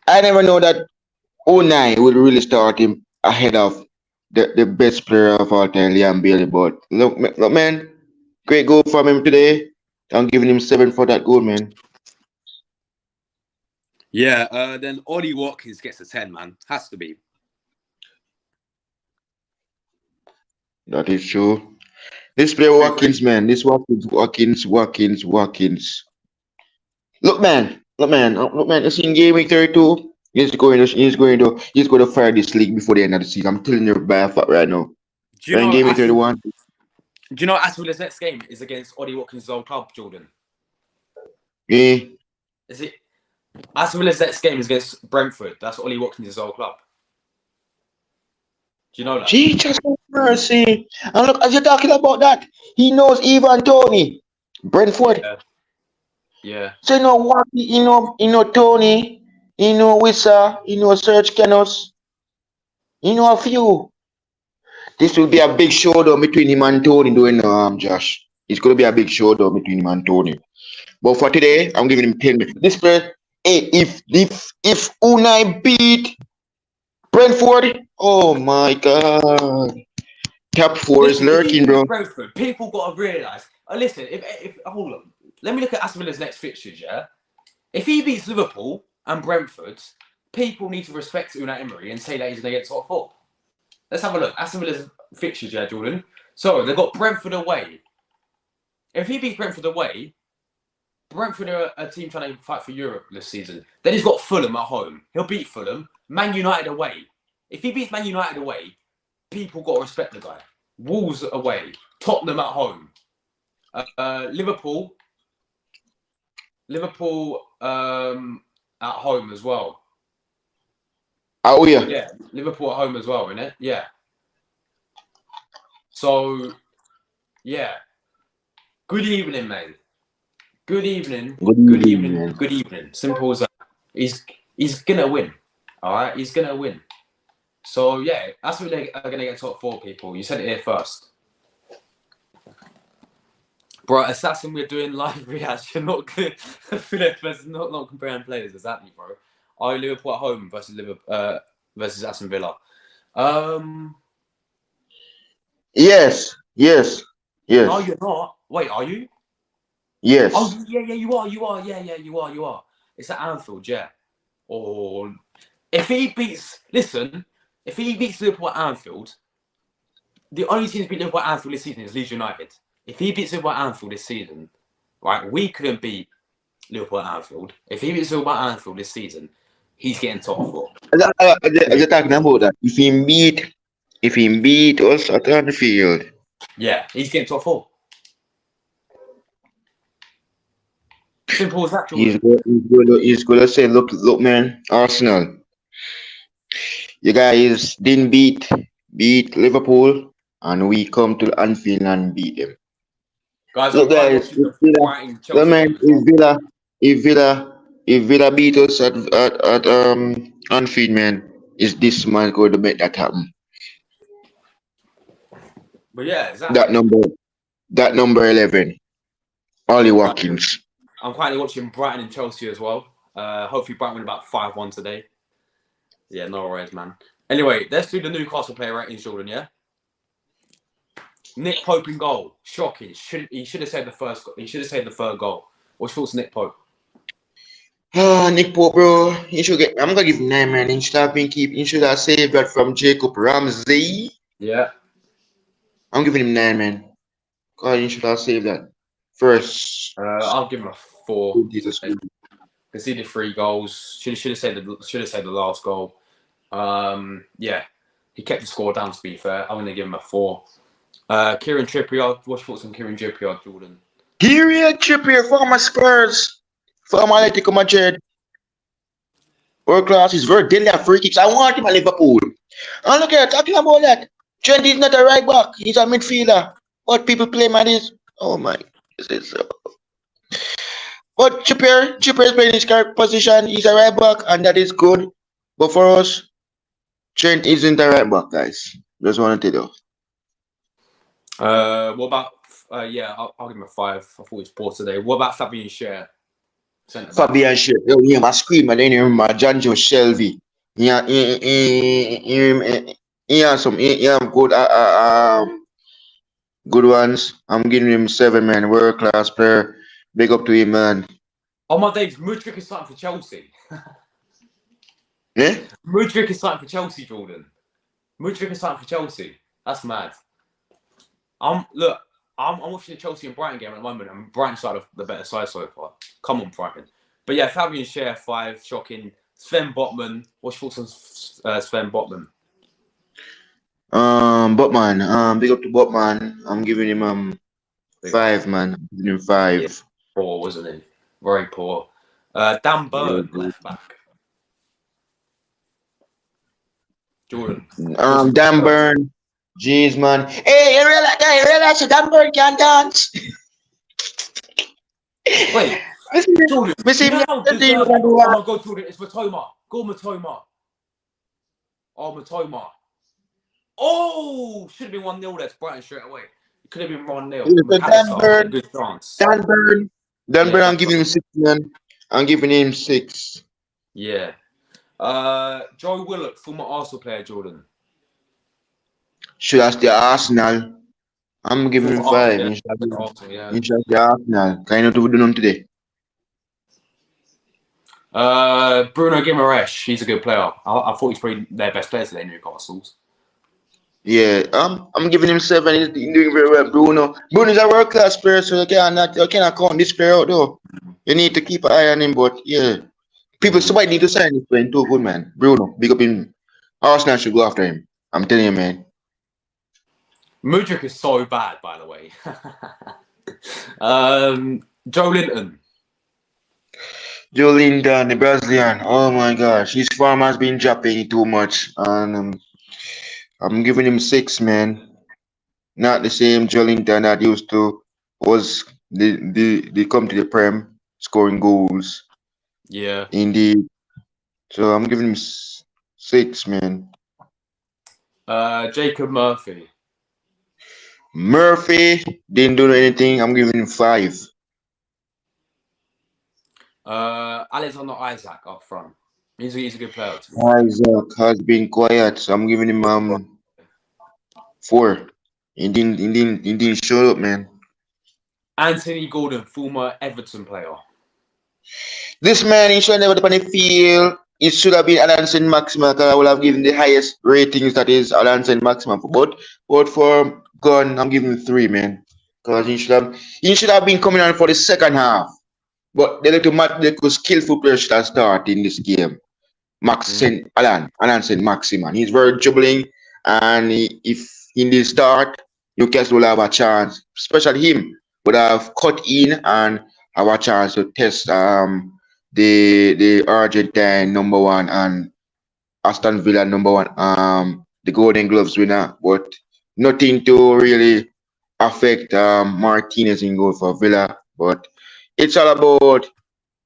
I never know that Unai will really start him ahead of the best player of all time, Liam Bailey. But look, man, great goal from him today. I'm giving him 7 for that goal, man. Yeah, then Ollie Watkins gets a 10, man. Has to be. That is true. This player Do you agree? Watkins, man. This Watkins. Look, man. It's in game week 32. He's going to fire this league before the end of the season. I'm telling you by a fact right now. Do you We're in know game week 31. Aston Villa's next game is against Ollie Watkins' old club, Jordan? Yeah. Is it? Aston Villa's next game is against Brentford. That's Ollie Watkins' old club. Do you know that? Jesus have mercy. And look, as you're talking about that, he knows Ivan Tony, Brentford. Yeah. Yeah. So you know what? You know Tony, you know Wissa, you know Serge Canos, you know a few. This will be a big showdown between him and Tony, doing Josh. It's gonna be a big showdown between him and Tony. But for today, I'm giving him 10 minutes. This player, hey, if Unai beat Brentford, oh my god. Top four is Listen, if he lurking, bro. beats Brentford, people got to realise. Listen, if hold on, let me look at Aston Villa's next fixtures. Yeah, if he beats Liverpool and Brentford, people need to respect Unai Emery and say that he's going to get top four. Let's have a look. Aston Villa's fixtures, yeah, Jordan. So they've got Brentford away. If he beats Brentford away, Brentford are a team trying to fight for Europe this season. Then he's got Fulham at home. He'll beat Fulham. Man United away. If he beats Man United away, people got to respect the guy. Wolves away. Tottenham at home. Liverpool at home as well. Oh yeah. Yeah, Liverpool at home as well, innit? Yeah. So, yeah. Good evening, mate. Good evening. Good evening. Man. Good evening. Simple as that. He's gonna win. Alright? He's gonna win. So yeah, that's what they are gonna get top four, people. You said it here first. Bro, Assassin, we're doing live reaction, not good. not comparing players, exactly, bro. Are you Liverpool at home versus Aston Villa? Yes. No, you're not. Wait, are you? Yes. Oh, yeah, you are. Yeah, you are. It's at Anfield, yeah. Or if he beats Liverpool at Anfield, the only team to beat Liverpool at Anfield this season is Leeds United. If he beats Liverpool at Anfield this season, right, we couldn't beat Liverpool at Anfield. If he beats Liverpool at Anfield this season, he's getting top four. As you're talking about that, if he beat us at Anfield, Yeah, he's getting top four. Simple as that, Jordan. he's gonna say, look, man, Arsenal, you guys didn't beat Liverpool, and we come to Anfield and beat them. Guys, Look, guys, Chelsea man, if Villa beat us at Anfield, man, is this man going to make that happen? But yeah, exactly. That number 11, Ollie Watkins. I'm currently watching Brighton and Chelsea as well. Hopefully Brighton win about 5-1 today. Yeah, no worries, man. Anyway, let's do the Newcastle player ratings, Jordan, yeah? Nick Pope in goal. Shocking. He should have saved the first goal. He should have saved the third goal. What's your thoughts, Nick Pope? Nick Pope, bro. I'm gonna give him 9, man. He should have saved that from Jacob Ramsey. Yeah. I'm giving him 9, man. God, he should have saved that first. I'll give him a 4. Jesus. Conceded 3 goals. Should have saved the last goal. Yeah. He kept the score down, to be fair. I'm gonna give him a 4. Kieran Trippier. What's your thoughts on Kieran Trippier, Jordan? Kieran Trippier, former Spurs, former Atletico Madrid. World class, he's very deadly at free kicks. I want him at Liverpool. And look at talking about that. Trent is not a right back, he's a midfielder. What people play man is, oh my, this is so. But Trippier is playing his correct position. He's a right back, and that is good. But for us, Trent isn't a right back, guys. Just wanted to know. What about? Yeah, I'll give him a 5. I thought he was poor today. What about Fabian Schär? Fabian Schär, he am a screamer. Then you remember John Joe Shelby. He have good ones. I'm giving him 7, man. World class player. Big up to him, man. Oh my days, Mudryk is starting for Chelsea. Yeah? Mudryk is starting for Chelsea, Jordan. Mudryk is starting for Chelsea. That's mad. Look, I'm watching the Chelsea and Brighton game at the moment, and Brighton side of the better side so far. Come on, Brighton. But yeah, Fabian Schär 5, shocking. Sven Botman. What's your thoughts on Sven Botman? Botman. Big up to Botman. I'm giving him 5, man. I'm giving him Yeah, 5. poor, wasn't he? Very poor. Dan Yeah, Burn, bro. left back. Jordan. What's your Dan thoughts? Burn. Jeez, man. Hey, you realize that Dan Burn can dance? Wait, Listen, Jordan, do you listen, know me how tell you deserved? what do Oh that. my God, Jordan, it's Matoma. Go Matoma. Oh, Matoma. Oh, should have been 1-0 there to Brighton straight away. It could have been 1-0. Yeah, so McAllister had a good chance. Dan Yeah, Burn, Dan I'm giving Burn. him 6, man. I'm giving him 6. Yeah. Joe Willock, former Arsenal player, Jordan. Should I stay Arsenal? I'm giving him Former 5. Arsenal, yeah. Arsenal, yeah. He should stay Arsenal. Kind of do none today. Bruno Guimaraes, he's a good player. I thought he's probably their best player today, Newcastle's. Yeah, I'm giving him 7. He's doing very well. Bruno is a world class player, so you cannot count this player out though. You need to keep an eye on him, but yeah. Somebody need to sign him playing too good, man. Bruno, big up him. Arsenal should go after him. I'm telling you, man. Mudryk is so bad, by the way. Joe Linton. Joe Linton, the Brazilian. Oh my gosh, his form has been dropping too much, and I'm giving him 6, man. Not the same Joe Linton that used to was the come to the Prem scoring goals. Yeah. Indeed. So I'm giving him 6, man. Jacob Murphy. Murphy didn't do anything. I'm giving him 5. Alexander Isaac up front. He's a good player, to be fair. Isaac has been quiet, so I'm giving him 4. He didn't show up, man. Anthony Gordon, former Everton player. This man, he should never be on the field. It should have been Alan Saint Maxima because I would have given the highest ratings that is Alan Saint Maxima. But for Gun, I'm giving him 3, man. Because he should have been coming on for the second half. But the little skillful player should have started in this game. Alan Saint Maximan. He's very dribbling, and if he did start, Newcastle will have a chance. Especially him would have cut in and have a chance to test the Argentine number 1 and Aston Villa number 1 the Golden Gloves winner, but nothing to really affect Martinez in goal for Villa. But it's all about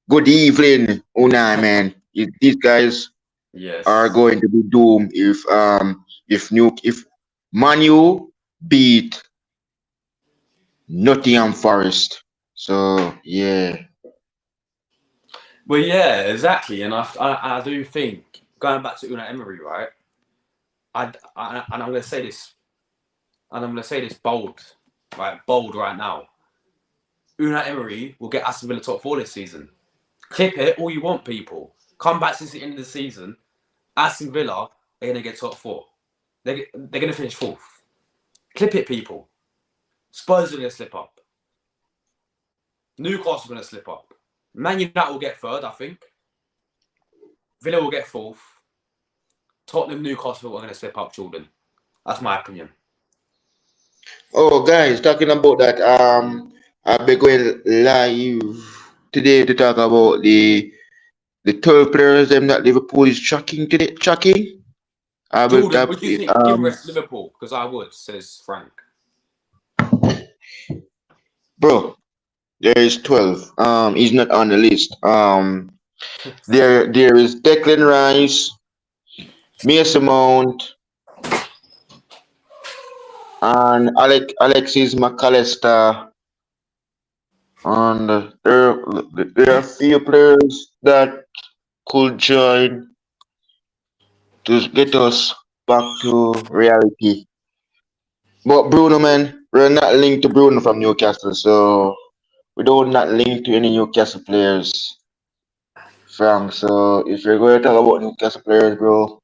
good evening, Unai, man. These guys are Yes. going to be doomed if Manu beat Nottingham Forest. So yeah. Well, yeah, exactly. And I do think, going back to Unai Emery, right? And I'm going to say this, bold, right? Bold right now. Unai Emery will get Aston Villa top 4 this season. Clip it all you want, people. Come back since the end of the season. Aston Villa are going to get top 4. They're going to finish 4th. Clip it, people. Spurs are going to slip up. Newcastle are going to slip up. Man United will get 3rd, I think. Villa will get 4th. Tottenham, Newcastle are going to slip up, Jordan. That's my opinion. Oh, guys, talking about that, I'll be going live today to talk about the 12 players them that Liverpool is tracking today. I will Jordan, tap would you it. think? Give rest Liverpool, because I would, says Frank. Bro, there is 12. He's not on the list. There is Declan Rice, Mason Mount, and Alexis McAllister. And there are few players that could join to get us back to reality. But Bruno, man, we're not linked to Bruno from Newcastle, so we don't not link to any Newcastle players, Frank. So if you're going to talk about Newcastle players, bro,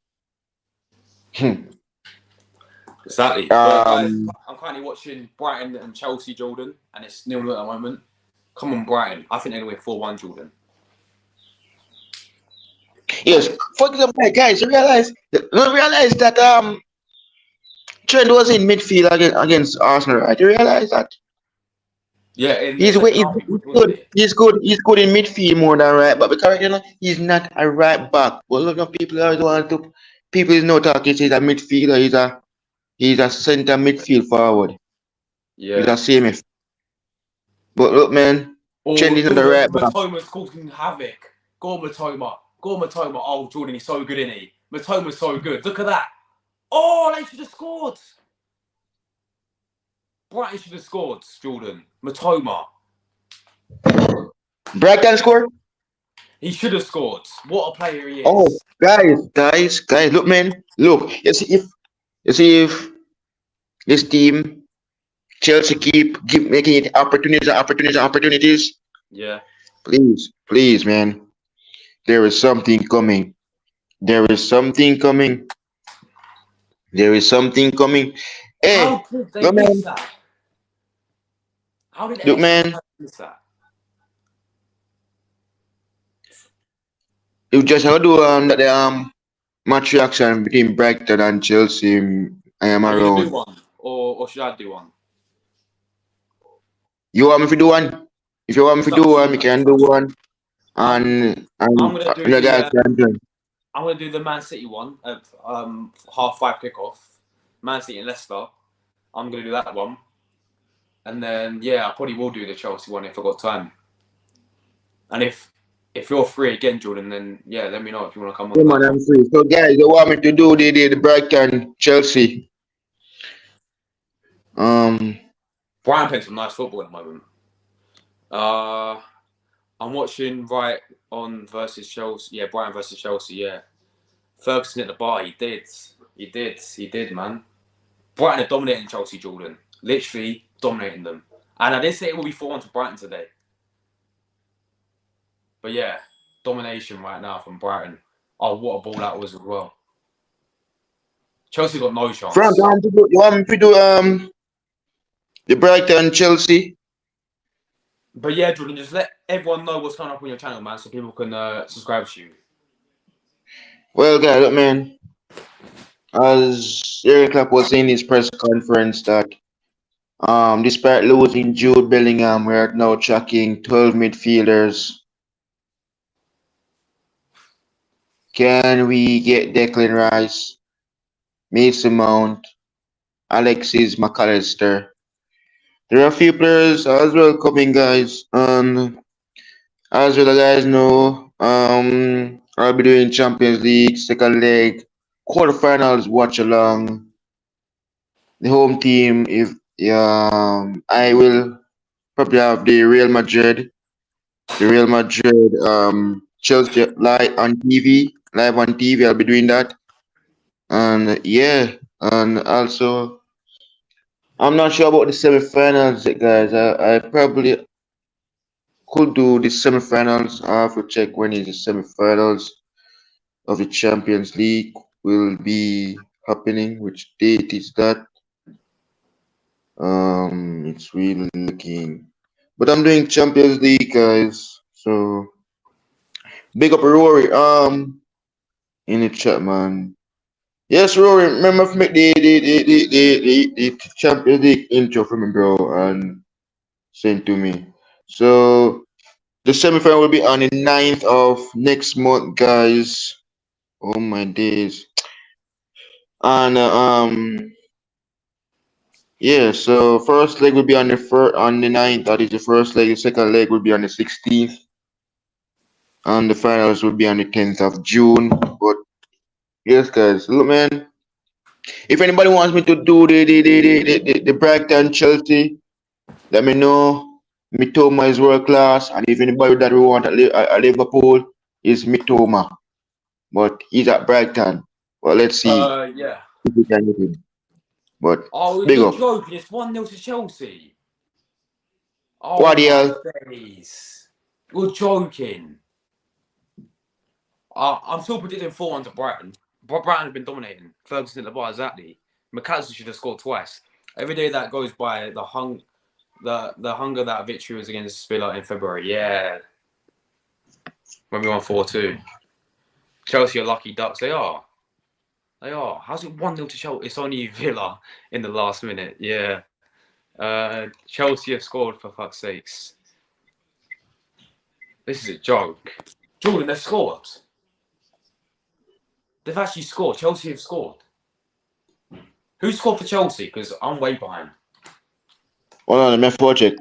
Exactly. But guys, Um, I'm currently watching Brighton and Chelsea, Jordan, and it's 0-0 at the moment. Come on, Brighton. I think they're going to win 4-1, Jordan. yes. For example, guys, you realize that Trent was in midfield against Arsenal, right? You realize that Yeah, in the second half, he was, wasn't good. he? He's good in midfield more than right back because he's not a right back. But a lot of people always want to. People is not talking. He's a midfielder. He's a centre midfield forward. He's Yeah. a CMF. But look, man, Trent Or is not the Jordan, right back. Matoma's causing havoc. Go on, Matoma. Go on, Matoma. Oh, Jordan, he's so good, isn't he? Matoma's so good. Look at that. Oh, they should have scored. Brighton should have scored, Jordan. Matoma. Brighton score. He should have scored. What a player he Oh, is. guys, look, man, look. You see if this team Chelsea keep making it opportunities. Yeah. Please, man. There is something coming. There is something coming. There is something coming. How Hey, did they look, miss man. that? How did Look, anyone man. miss that? You just have to do the match reaction between Brighton and Chelsea. I am Are you going to do around. one? Or should I do one? You want me to do one? If you want me to It's do up to one, you, we man. can It's do up to you. one. And I'm going to do the guys can join. I'm going to do the Man City one at 5:30 kickoff. Man City and Leicester. I'm going to do that one. And then, yeah, I probably will do the Chelsea one if I've got time. And if you're free again, Jordan, then, yeah, let me know if you want to come on Yeah, that man, one. I'm free. So, guys, you want me to do the Brighton Chelsea? Brian playing some nice football at the moment. I'm watching on versus Chelsea. Yeah, Brighton versus Chelsea, yeah. Ferguson at the bar, he did, man. Brighton are dominating Chelsea, Jordan. Literally dominating them. And I did say it will be 4-1 to Brighton today. But yeah, domination right now from Brighton. Oh, what a ball that was as well. Chelsea got no Frank, chance. you want me to do the Brighton Chelsea? But yeah, Jordan, just let everyone know what's coming up on your channel, man, so people can subscribe to you. Well, guys, look, man. As Eric Clapp was saying in his press conference that despite losing Jude Bellingham, we are now tracking 12 midfielders. Can we get Declan Rice, Mason Mount, Alexis McAllister? There are a few players as well coming, guys. And as well, guys know, I'll be doing Champions League second leg, quarterfinals watch along. The home team, if I will probably have the Real Madrid, Chelsea live on TV. I'll be doing that, and yeah, and also I'm not sure about the semifinals, guys. I probably could do the semifinals. I have to check when is the semifinals of the Champions League will be happening. Which date is that? It's really looking, but I'm doing Champions League, guys. So big up Rory. In the chat, man. Yes, Rory. Remember to make the Champions League intro for me, bro, and send to me. So the semifinal will be on the 9th of next month, guys. Oh my days. And yeah, so first leg will be on the 9th. That is the first leg. The second leg will be on the 16th. And the finals will be on the 10th of June. But yes, guys, look, man. If anybody wants me to do the Brighton Chelsea, let me know. Mitoma is world class, and if anybody that we want at Liverpool is Mitoma, but he's at Brighton. Well, let's see Yeah. if we can get him. But Oh, big you're up. joking. It's 1-0 to Chelsea. Oh, What the my hell? days. You're joking. I'm still predicting 4-1 to Brighton. But Brighton have been dominating. Ferguson at the bar, exactly. McAllister should have scored twice. Every day that goes by, the hunger that victory was against Villa in February. Yeah. When we won 4-2. Chelsea are lucky ducks. They are. How's it 1-0 to Chelsea? It's only Villa in the last minute. Yeah. Chelsea have scored, for fuck's sakes. This is a joke. Jordan, they've scored. They've actually scored. Chelsea have scored. Who scored for Chelsea? Because I'm way behind. Hold on, let me check.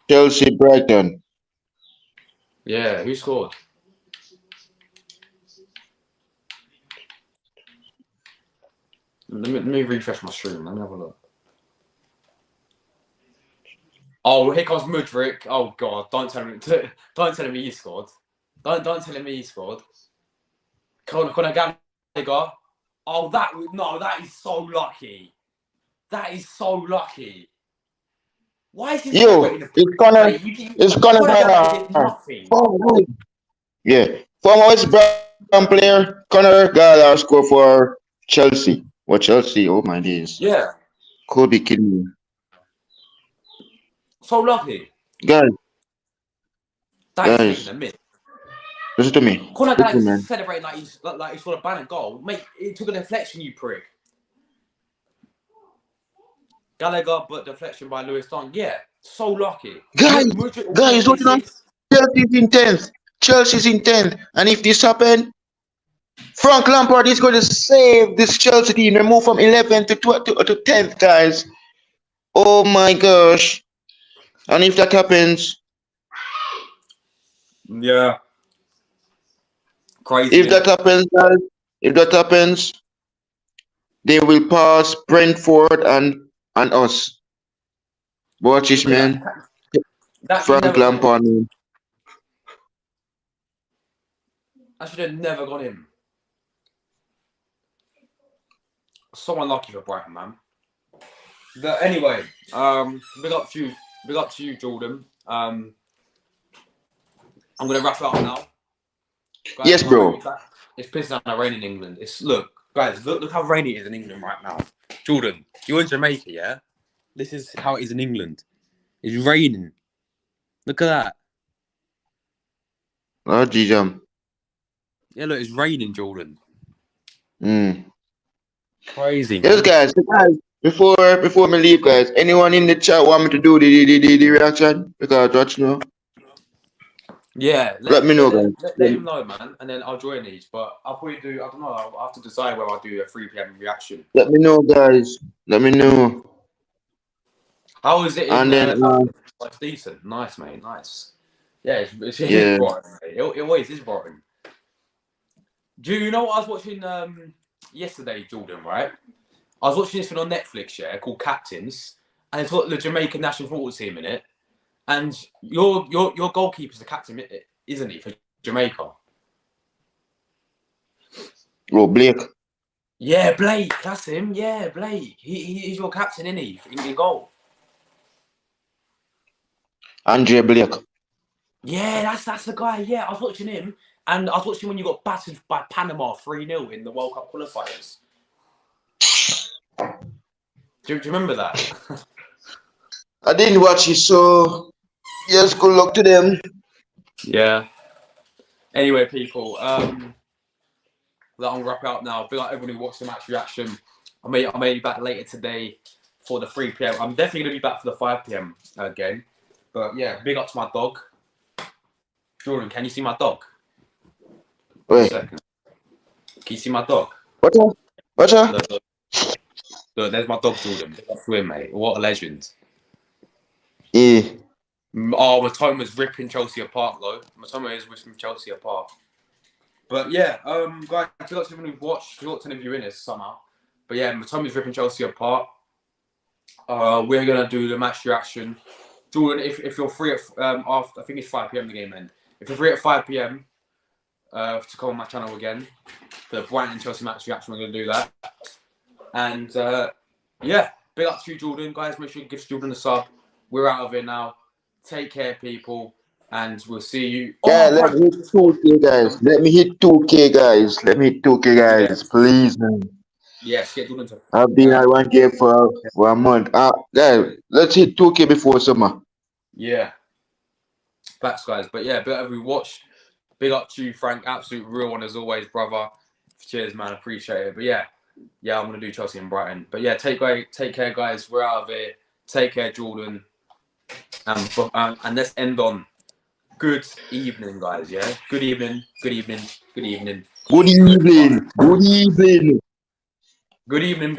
Chelsea, Brighton. Yeah, who scored? Let me refresh my stream. Let me have a look. Oh, here comes Mudryk. Oh God! Don't tell me he scored. Don't tell me he scored. Conor Gallagher. Oh, that is so lucky. That is so lucky. Why is he Yo, it's Conor Gallagher. Nothing. Yeah, former West Brom player Conor Gallagher scored for Chelsea. What Chelsea? Oh my days. Yeah. Could be kidding me. So lucky. Guys. That's taking a miss. Listen to me. Conor Gallagher celebrating like he's scored a banner goal. Mate, it took a deflection, you prick. Gallagher, but deflection by Lewis Dunk. Yeah, so lucky. Guys, what you know? Chelsea's in 10th. Chelsea's in 10th. And if this happens, Frank Lampard is going to save this Chelsea team and move from 11th to 10th, guys. Oh my gosh. And if that happens... Yeah. Crazy. If that happens, guys, they will pass Brentford and us. Watch this, man. Frank Lampard. I should have never gone in. So unlucky for Brighton, man. But anyway, big up to you, Jordan. I'm gonna wrap it up now. Guys, yes, bro. It's pissing down rain in England. Look how rainy it is in England right now. Jordan, you're in Jamaica, yeah? This is how it is in England. It's raining. Look at that. Oh, G-Jam. Yeah, look, it's raining, Jordan. Crazy, man. Yes, guys, before me leave, guys, anyone in the chat want me to do the reaction? Because Josh, no. Yeah, let me know, guys. Let him know, man, and then I'll join these. But I'll probably do. I don't know. I'll have to decide whether I'll do a 3 p.m. reaction. Let me know, guys. Let me know. How is it? It's decent. Nice, mate. Nice. Yeah, it's Brighton, mate. It always is Brighton. Do you know what I was watching yesterday, Jordan? Right? I was watching this one on Netflix, yeah, called Captains, and it's got the Jamaican national football team in it. And your goalkeeper's the captain, isn't he, for Jamaica? Oh, Blake. Yeah, Blake. That's him. Yeah, Blake. He's your captain, isn't he, in goal? Andre Blake. Yeah, that's the guy. Yeah, I was watching him, and I was watching when you got battered by Panama 3-0 in the World Cup qualifiers. Do you remember that? I didn't watch it, so yes, good luck to them. Yeah. Anyway, people, I'm gonna wrap it up now. I feel like everyone who watched the match reaction, I may be back later today for the 3 p.m. I'm definitely gonna be back for the 5 p.m. again. But yeah, big up to my dog. Jordan, can you see my dog? Wait. Can you see my dog? What's that? Look, there's my dog, Jordan. Big up to him, mate. What a legend. Yeah. Oh, Matoma's ripping Chelsea apart, though. Matoma is ripping Chelsea apart. But yeah, guys, I feel like everyone who watched, we got 10 of you in this somehow. But yeah, Matoma's ripping Chelsea apart. We're gonna do the match reaction. Jordan, if you're free at after, I think it's 5 p.m. the game end. If you're free at 5 p.m. To come on my channel again for the Brighton and Chelsea match reaction, we're gonna do that. And yeah, big up to you, Jordan. Guys, make sure you give Jordan a sub. We're out of here now. Take care, people, and we'll see you. Yeah, let me hit 2K, guys. Let me hit 2K, guys. Please, man. Yeah, scheduled into. I've been at 1K for a month. Guys, let's hit 2K before summer. Yeah, facts, guys. But yeah, but we watched. Big up to you, Frank. Absolute real one as always, brother. Cheers, man. Appreciate it. But yeah, I'm gonna do Chelsea and Brighton. But yeah, take care, guys. We're out of here. Take care, Jordan. And let's end on good evening, guys. Yeah, good evening. Good evening. Good evening. Good evening. Good evening. Good evening.